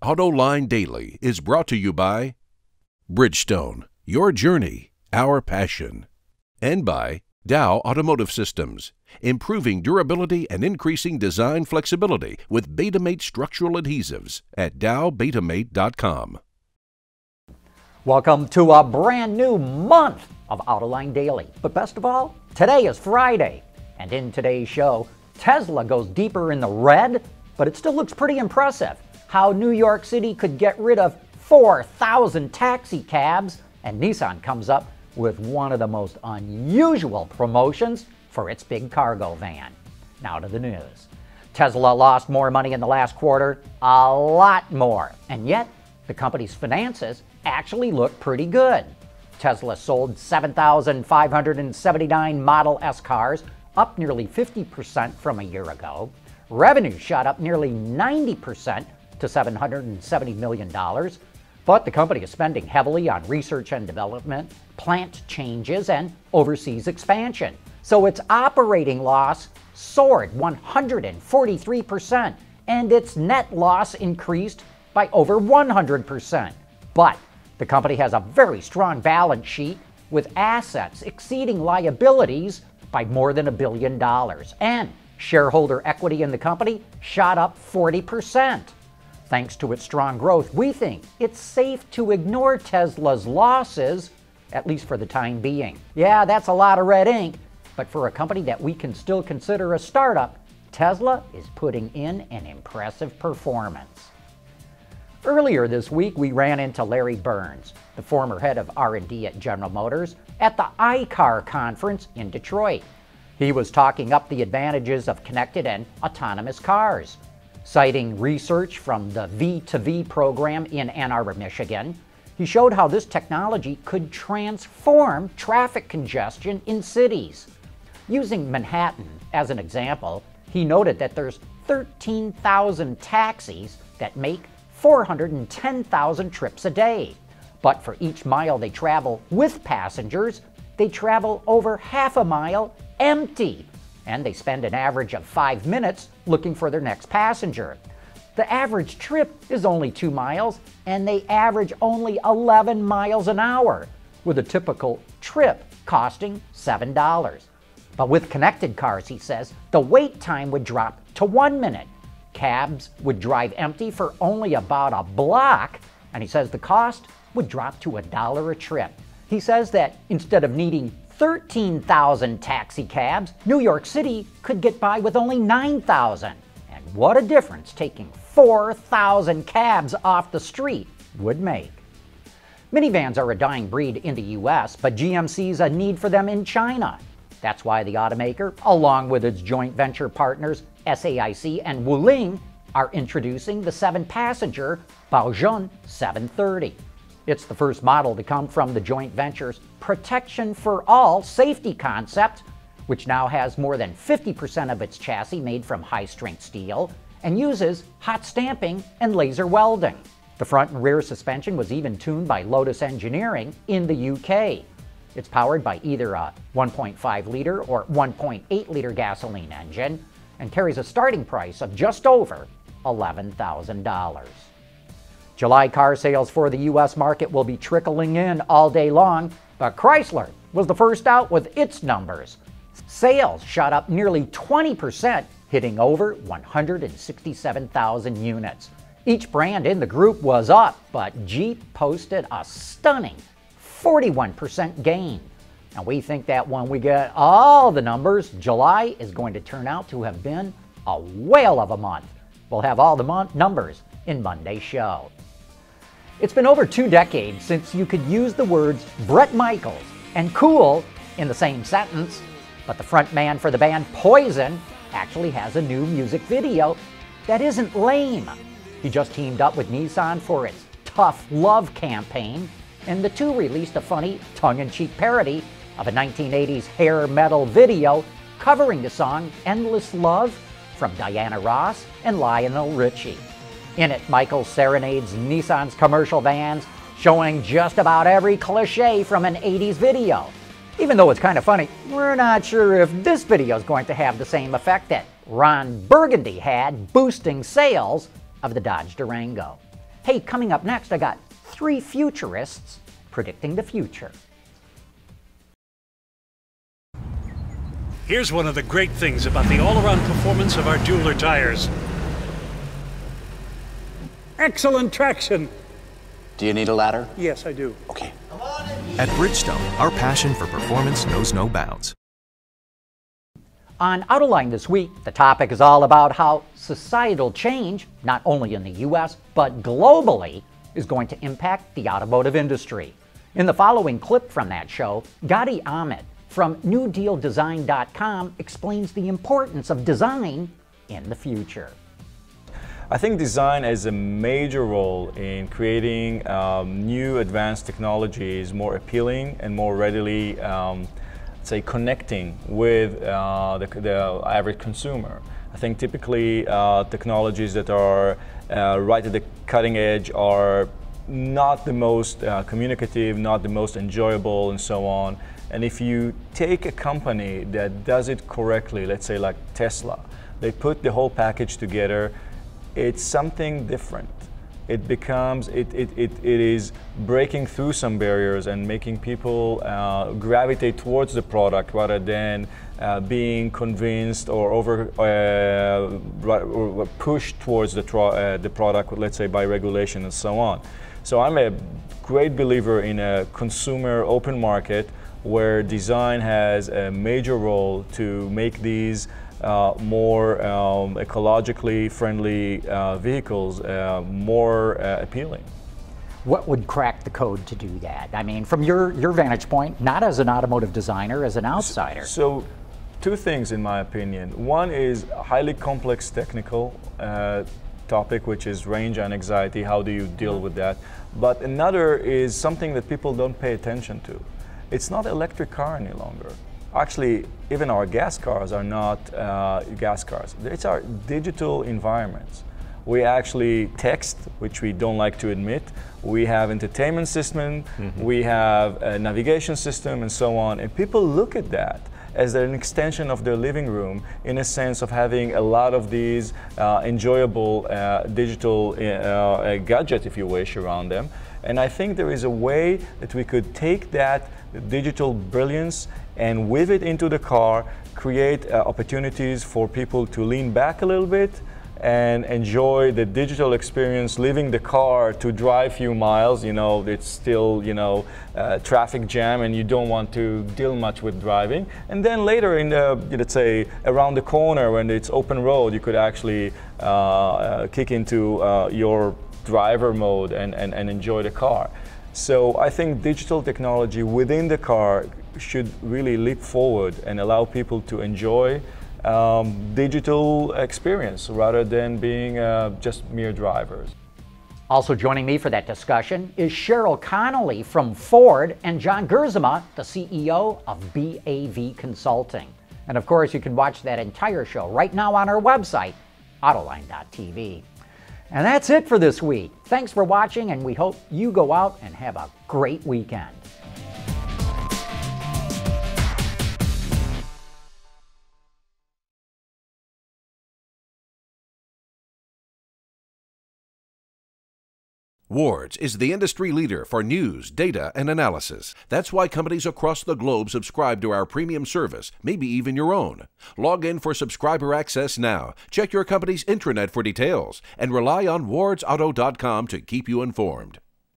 Autoline Daily is brought to you by Bridgestone, your journey, our passion, and by Dow Automotive Systems, improving durability and increasing design flexibility with Betamate structural adhesives at dowbetamate.com. Welcome to a brand new month of Autoline Daily. But best of all, today is Friday. And in today's show, Tesla goes deeper in the red, but it still looks pretty impressive. How New York City could get rid of 4,000 taxi cabs, and Nissan comes up with one of the most unusual promotions for its big cargo van. Now to the news. Tesla lost more money in the last quarter, a lot more, and yet the company's finances actually look pretty good. Tesla sold 7,579 Model S cars, up nearly 50% from a year ago. Revenue shot up nearly 90% to $770 million. But the company is spending heavily on research and development, plant changes, and overseas expansion. So its operating loss soared 143%, and its net loss increased by over 100%. But the company has a very strong balance sheet with assets exceeding liabilities by more than $1 billion. And shareholder equity in the company shot up 40%. Thanks to its strong growth, we think it's safe to ignore Tesla's losses, at least for the time being. Yeah, that's a lot of red ink, but for a company that we can still consider a startup, Tesla is putting in an impressive performance. Earlier this week, we ran into Larry Burns, the former head of R&D at General Motors, at the iCar conference in Detroit. He was talking up the advantages of connected and autonomous cars. Citing research from the V2V program in Ann Arbor, Michigan, he showed how this technology could transform traffic congestion in cities. Using Manhattan as an example, he noted that there's 13,000 taxis that make 410,000 trips a day. But for each mile they travel with passengers, they travel over half a mile empty. And they spend an average of 5 minutes looking for their next passenger. The average trip is only 2 miles, and they average only 11 miles an hour, with a typical trip costing $7. But with connected cars, he says, the wait time would drop to 1 minute. Cabs would drive empty for only about a block, and he says the cost would drop to $1 a trip. He says that instead of needing 13,000 taxi cabs, New York City could get by with only 9,000. And what a difference taking 4,000 cabs off the street would make. Minivans are a dying breed in the US, but GM sees a need for them in China. That's why the automaker, along with its joint venture partners SAIC and Wuling, are introducing the 7-passenger Baojun 730. It's the first model to come from the joint venture's Protection for All safety concept, which now has more than 50% of its chassis made from high-strength steel and uses hot stamping and laser welding. The front and rear suspension was even tuned by Lotus Engineering in the UK. It's powered by either a 1.5-liter or 1.8-liter gasoline engine and carries a starting price of just over $11,000. July car sales for the U.S. market will be trickling in all day long, but Chrysler was the first out with its numbers. Sales shot up nearly 20%, hitting over 167,000 units. Each brand in the group was up, but Jeep posted a stunning 41% gain. And we think that when we get all the numbers, July is going to turn out to have been a whale of a month. We'll have all the numbers in Monday's show. It's been over 2 decades since you could use the words Bret Michaels and cool in the same sentence, but the front man for the band Poison actually has a new music video that isn't lame. He just teamed up with Nissan for its Tough Love campaign, and the two released a funny, tongue-in-cheek parody of a 1980s hair metal video covering the song Endless Love from Diana Ross and Lionel Richie. In it, Michael serenades Nissan's commercial vans, showing just about every cliche from an 80s video. Even though it's kind of funny, we're not sure if this video is going to have the same effect that Ron Burgundy had boosting sales of the Dodge Durango. Hey, coming up next, I got 3 futurists predicting the future. Here's one of the great things about the all-around performance of our dueler tires. Excellent traction. Do you need a ladder? Yes, I do. Okay. At Bridgestone, our passion for performance knows no bounds. On Autoline this week, the topic is all about how societal change, not only in the US, but globally, is going to impact the automotive industry. In the following clip from that show, Gadi Ahmed from NewDealDesign.com explains the importance of design in the future. I think design has a major role in creating new advanced technologies more appealing and more readily, say, connecting with the average consumer. I think typically technologies that are right at the cutting edge are not the most communicative, not the most enjoyable, and so on. And if you take a company that does it correctly, let's say like Tesla, they put the whole package together, it's something different. It becomes, it is breaking through some barriers and making people gravitate towards the product rather than being convinced or or pushed towards the product, let's say by regulation and so on. So I'm a great believer in a consumer open market where design has a major role to make these more ecologically friendly vehicles more appealing. What would crack the code to do that? I mean, from your vantage point, not as an automotive designer, as an outsider. So, 2 things in my opinion. One is a highly complex technical topic, which is range and anxiety. How do you deal with that? But another is something that people don't pay attention to. It's not an electric car any longer. Actually, even our gas cars are not gas cars. It's our digital environments. We actually text, which we don't like to admit. We have entertainment system, we have a navigation system, and so on. And people look at that as an extension of their living room, in a sense of having a lot of these enjoyable digital gadgets, if you wish, around them. And I think there is a way that we could take that digital brilliance and weave it into the car, create opportunities for people to lean back a little bit and enjoy the digital experience, leaving the car to drive a few miles. You know, it's still, you know, traffic jam and you don't want to deal much with driving. And then later in the, let's say, around the corner when it's open road, you could actually kick into your driver mode and enjoy the car. So I think digital technology within the car should really leap forward and allow people to enjoy digital experience rather than being just mere drivers. Also joining me for that discussion is Cheryl Connolly from Ford and John Gerzema, the CEO of BAV Consulting. And of course, you can watch that entire show right now on our website, Autoline.tv. And that's it for this week. Thanks for watching, and we hope you go out and have a great weekend. Wards is the industry leader for news, data, and analysis. That's why companies across the globe subscribe to our premium service, maybe even your own. Log in for subscriber access now. Check your company's intranet for details and rely on wardsauto.com to keep you informed.